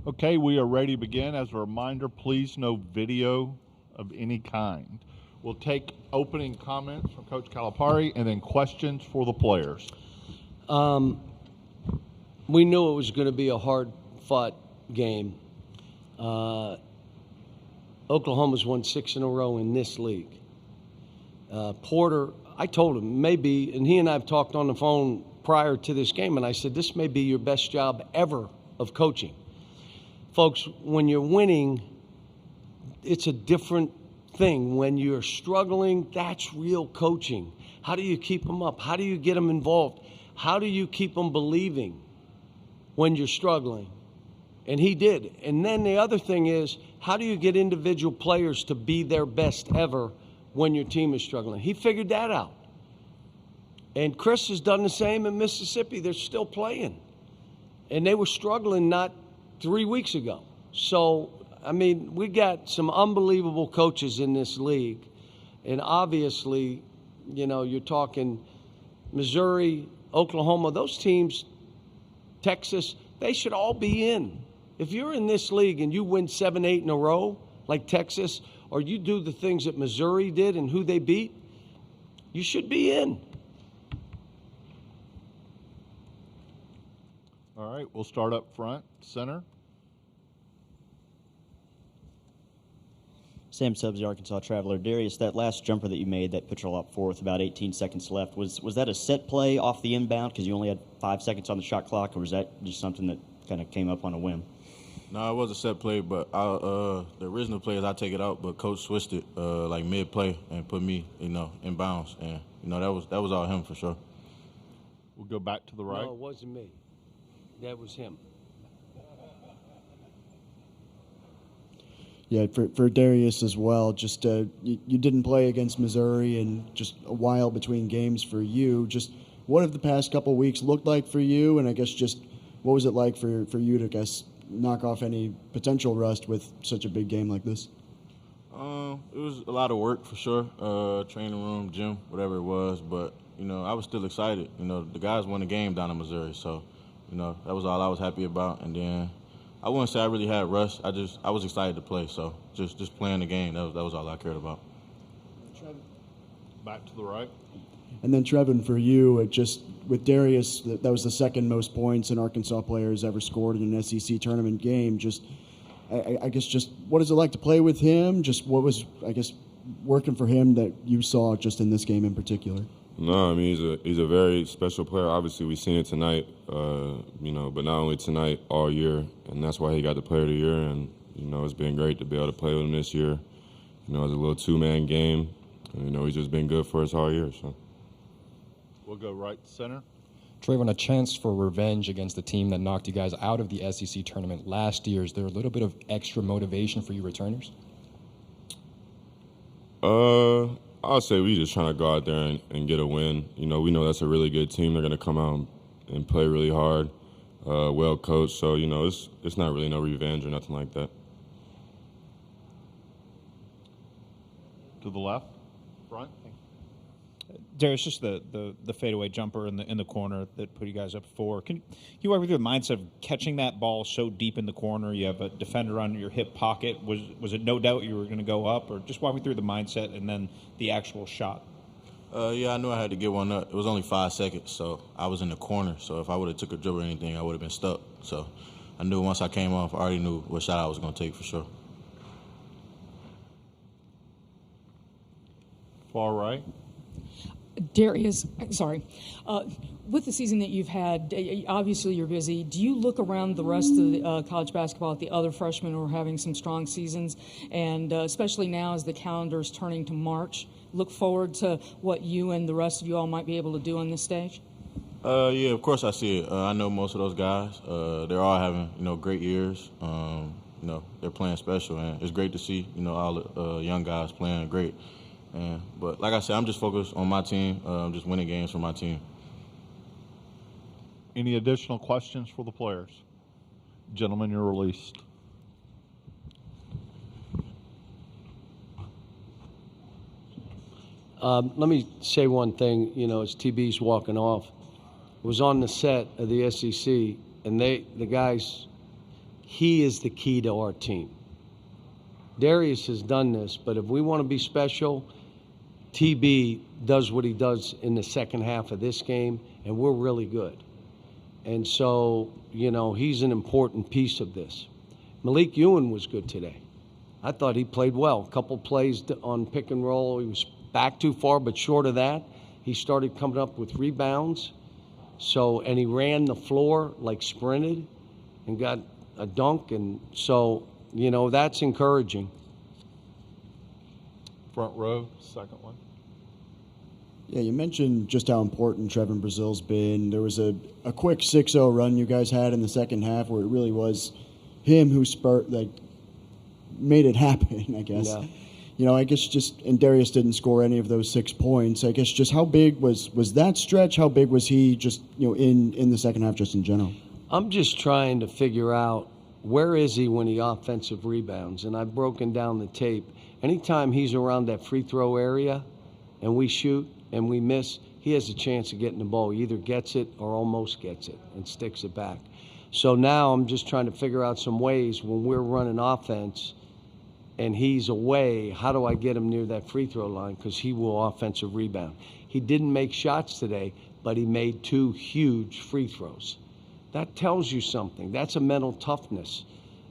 Okay, we are ready to begin. As a reminder, please no video of any kind. We'll take opening comments from Coach Calipari and then questions for the players. We knew it was going to be a hard-fought game. Oklahoma's won 6 in a row in this league. Porter, I told him, maybe, and he and I have talked on the phone prior to this game, and I said, this may be your best job ever of coaching. Folks, when you're winning, it's a different thing. When you're struggling, that's real coaching. How do you keep them up? How do you get them involved? How do you keep them believing when you're struggling? And he did. And then the other thing is, how do you get individual players to be their best ever when your team is struggling? He figured that out. And Chris has done the same in Mississippi. They're still playing. And they were struggling not 3 weeks ago. So, I mean, we got some unbelievable coaches in this league. And obviously, you know, you're talking Missouri, Oklahoma, those teams, Texas, they should all be in. If you're in this league and you win 7, 8 in a row, like Texas, or you do the things that Missouri did and who they beat, you should be in. All right, we'll start up front, center. Sam Subs, Arkansas Traveler. Darius, that last jumper that you made that put you all up four with about 18 seconds left, was that a set play off the inbound because you only had 5 seconds on the shot clock, or was that just something that kind of came up on a whim? No, it was a set play, but the original play is I take it out, but Coach switched it like mid-play and put me, in bounds. And, that was all him for sure. We'll go back to the right. No, it wasn't me. That was him. Yeah, for Darius as well, just you didn't play against Missouri and just a while between games for you. Just what have the past couple weeks looked like for you, and I guess just what was it like for you to, knock off any potential rust with such a big game like this? It was a lot of work for sure, training room, gym, whatever it was, but, I was still excited. The guys won the game down in Missouri, so, that was all I was happy about, and then I wouldn't say I really had rust. I was excited to play, so just playing the game, that was all I cared about. Trevon. Back to the right. And then Trevon, for you, just with Darius, that was the second most points an Arkansas player has ever scored in an SEC tournament game. Just, I guess, just what is it like to play with him? Just what was, working for him that you saw just in this game in particular? No, I mean, he's a very special player. Obviously, we've seen it tonight, but not only tonight, all year, and that's why he got the Player of the Year. And, it's been great to be able to play with him this year. It's a little two-man game. And, he's just been good for us all year. So we'll go right to center. Trevon, a chance for revenge against the team that knocked you guys out of the SEC tournament last year. Is there a little bit of extra motivation for you returners? I'll say we just trying to go out there and get a win. We know that's a really good team. They're going to come out and play really hard, well coached. So, it's not really no revenge or nothing like that. To the left, front. Darius, just the fadeaway jumper in the corner that put you guys up 4. Can you walk me through the mindset of catching that ball so deep in the corner? You have a defender on your hip pocket. Was it no doubt you were going to go up, or just walk me through the mindset and then the actual shot? Yeah, I knew I had to get one up. It was only 5 seconds, so I was in the corner. So if I would have took a dribble or anything, I would have been stuck. So I knew once I came off, I already knew what shot I was going to take for sure. Far right. Darius, sorry. With the season that you've had, obviously you're busy. Do you look around the rest of the, college basketball at the other freshmen who are having some strong seasons, and especially now as the calendar is turning to March, look forward to what you and the rest of you all might be able to do on this stage? Yeah, of course I see it. I know most of those guys. They're all having, great years. They're playing special, and it's great to see, all the young guys playing great. But like I said, I'm just focused on my team, just winning games for my team. Any additional questions for the players? Gentlemen, you're released. Let me say one thing, as TB's walking off. I was on the set of the SEC, and the guys, he is the key to our team. Darius has done this, but if we want to be special, TB does what he does in the second half of this game, and we're really good. And so, he's an important piece of this. Malik Ewan was good today. I thought he played well. A couple plays on pick and roll. He was back too far, but short of that, he started coming up with rebounds. And he ran the floor, like sprinted, and got a dunk. And so, that's encouraging. Front row, second one. Yeah, you mentioned just how important Trevon Brazile's been. There was a quick 6-0 run you guys had in the second half where it really was him who made it happen, I guess. Yeah. I guess and Darius didn't score any of those 6 points. I guess just how big was that stretch? How big was he just, in the second half just in general? I'm just trying to figure out where is he when he offensive rebounds, and I've broken down the tape. Anytime he's around that free throw area and we shoot and we miss, he has a chance of getting the ball. He either gets it or almost gets it and sticks it back. So now I'm just trying to figure out some ways when we're running offense and he's away, how do I get him near that free throw line? Because he will offensive rebound. He didn't make shots today, but he made 2 huge free throws. That tells you something. That's a mental toughness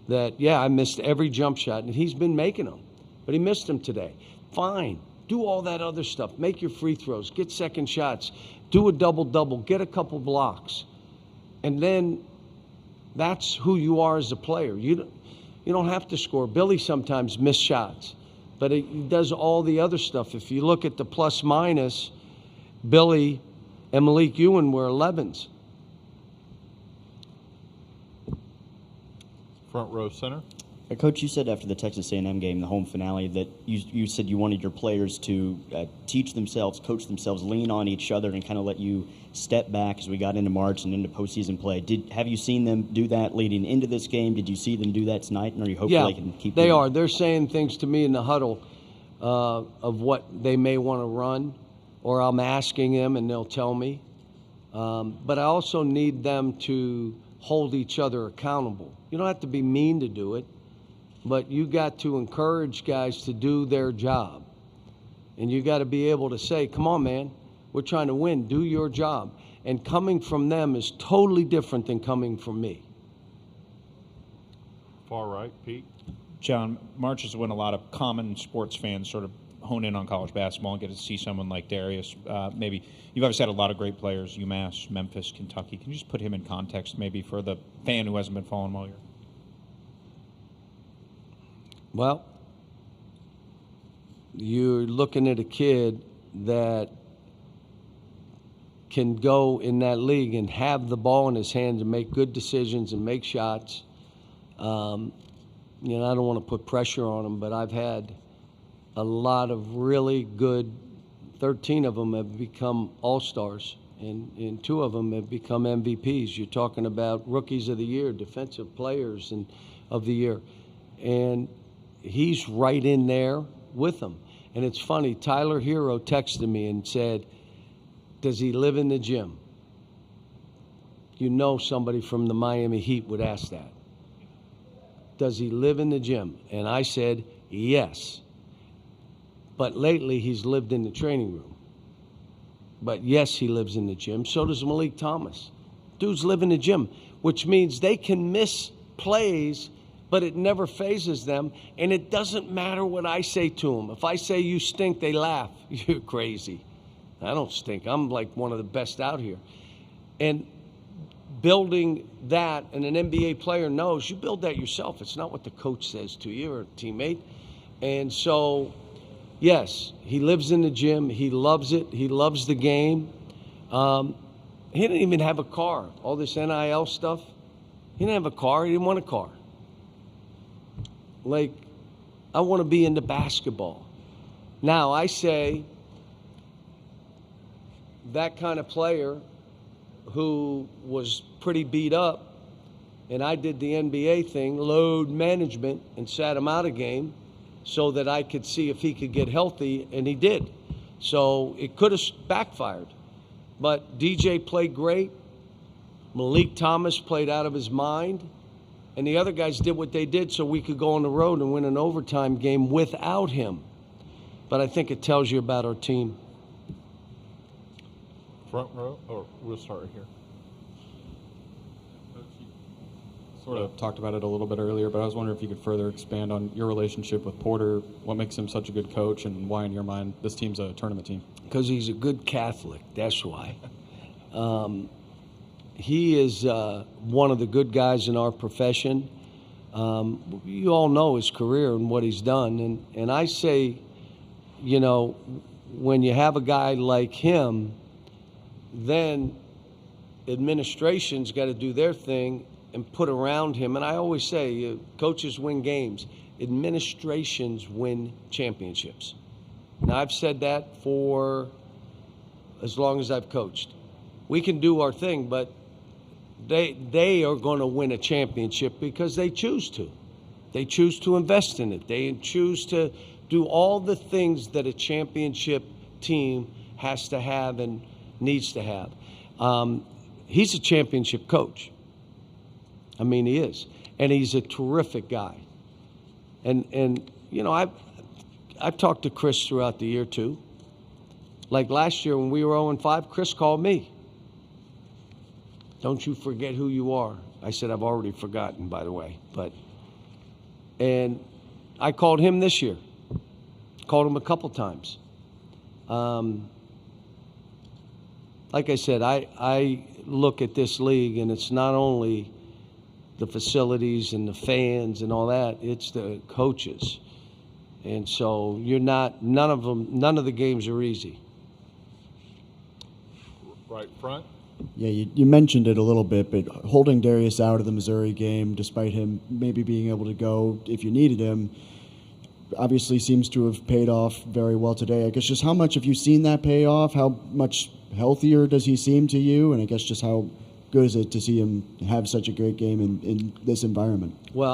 that, I missed every jump shot, and he's been making them, but he missed them today. Fine. Do all that other stuff. Make your free throws. Get second shots. Do a double-double. Get a couple blocks. And then that's who you are as a player. You don't have to score. Billy sometimes missed shots, but he does all the other stuff. If you look at the plus-minus, Billy and Malik Ewan were 11s. Front row center. Coach, you said after the Texas A&M game, the home finale, that you said you wanted your players to teach themselves, coach themselves, lean on each other, and kind of let you step back as we got into March and into postseason play. Have you seen them do that leading into this game? Did you see them do that tonight, and are you hopeful they can keep they doing are. They're saying things to me in the huddle of what they may want to run, or I'm asking them and they'll tell me. But I also need them to hold each other accountable. You don't have to be mean to do it, but you got to encourage guys to do their job. And you got to be able to say, come on, man, we're trying to win. Do your job. And coming from them is totally different than coming from me. Far right, Pete. John, March is when a lot of common sports fans sort of hone in on college basketball and get to see someone like Darius. Maybe you've obviously had a lot of great players, UMass, Memphis, Kentucky. Can you just put him in context maybe for the fan who hasn't been following him all year? Well, you're looking at a kid that can go in that league and have the ball in his hands and make good decisions and make shots. I don't want to put pressure on him, but I've had a lot of really good, 13 of them have become all-stars, and 2 of them have become MVPs. You're talking about rookies of the year, defensive players of the year. And he's right in there with them. And it's funny, Tyler Hero texted me and said, does he live in the gym? Somebody from the Miami Heat would ask that. Does he live in the gym? And I said, yes. But lately he's lived in the training room. But yes, he lives in the gym. So does Malik Thomas. Dudes live in the gym, which means they can miss plays, but it never phases them, and it doesn't matter what I say to them. If I say you stink, they laugh. You're crazy. I don't stink. I'm like one of the best out here. And building that, and an NBA player knows, you build that yourself. It's not what the coach says to you or a teammate. And so, yes, he lives in the gym. He loves it. He loves the game. He didn't even have a car. All this NIL stuff. He didn't have a car. He didn't want a car. Like, I want to be into basketball. Now, I say that kind of player who was pretty beat up, and I did the NBA thing, load management, and sat him out a game so that I could see if he could get healthy, and he did. So it could have backfired. But DJ played great. Malik Thomas played out of his mind. And the other guys did what they did so we could go on the road and win an overtime game without him. But I think it tells you about our team. Front row, or we'll start right here. Sort of talked about it a little bit earlier, but I was wondering if you could further expand on your relationship with Porter, what makes him such a good coach, and why, in your mind, this team's a tournament team. Because he's a good Catholic, that's why. He is one of the good guys in our profession. You all know his career and what he's done. And I say, you know, when you have a guy like him, then administration's got to do their thing and put around him. And I always say, coaches win games. Administrations win championships. Now, I've said that for as long as I've coached. We can do our thing, but they are going to win a championship because they choose to. They choose to invest in it. They choose to do all the things that a championship team has to have and needs to have. He's a championship coach. I mean, he is. And he's a terrific guy. And you know, I've talked to Chris throughout the year, too. Like last year when we were 0-5, Chris called me. Don't you forget who you are. I said, I've already forgotten, by the way. And I called him this year. Called him a couple times. Like I said, I look at this league, and it's not only the facilities and the fans and all that, it's the coaches. And so none of the games are easy. Right front. Yeah, you mentioned it a little bit, but holding Darius out of the Missouri game, despite him maybe being able to go if you needed him, obviously seems to have paid off very well today. I guess just how much have you seen that pay off? How much healthier does he seem to you? And I guess just how good is it to see him have such a great game in this environment? Well,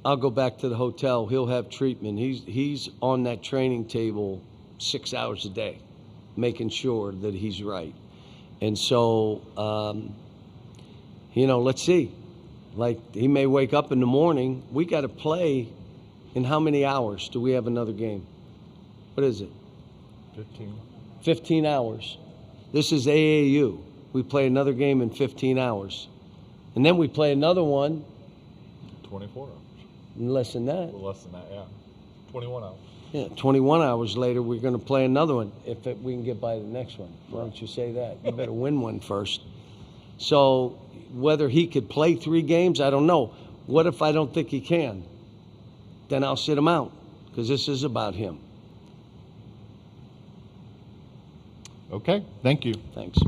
I'll go back to the hotel. He'll have treatment. He's on that training table 6 hours a day, making sure that he's right. And so, you know, let's see. Like, he may wake up in the morning. We got to play in how many hours do we have another game? What is it? 15. 15 hours. This is AAU. We play another game in 15 hours. And then we play another one. 24 hours. Less than that. A little less than that, yeah. 21 hours. Yeah, 21 hours later, we're going to play another one if we can get by the next one. Why don't you say that? You better win one first. So whether he could play 3 games, I don't know. What if I don't think he can? Then I'll sit him out because this is about him. Okay, thank you. Thanks.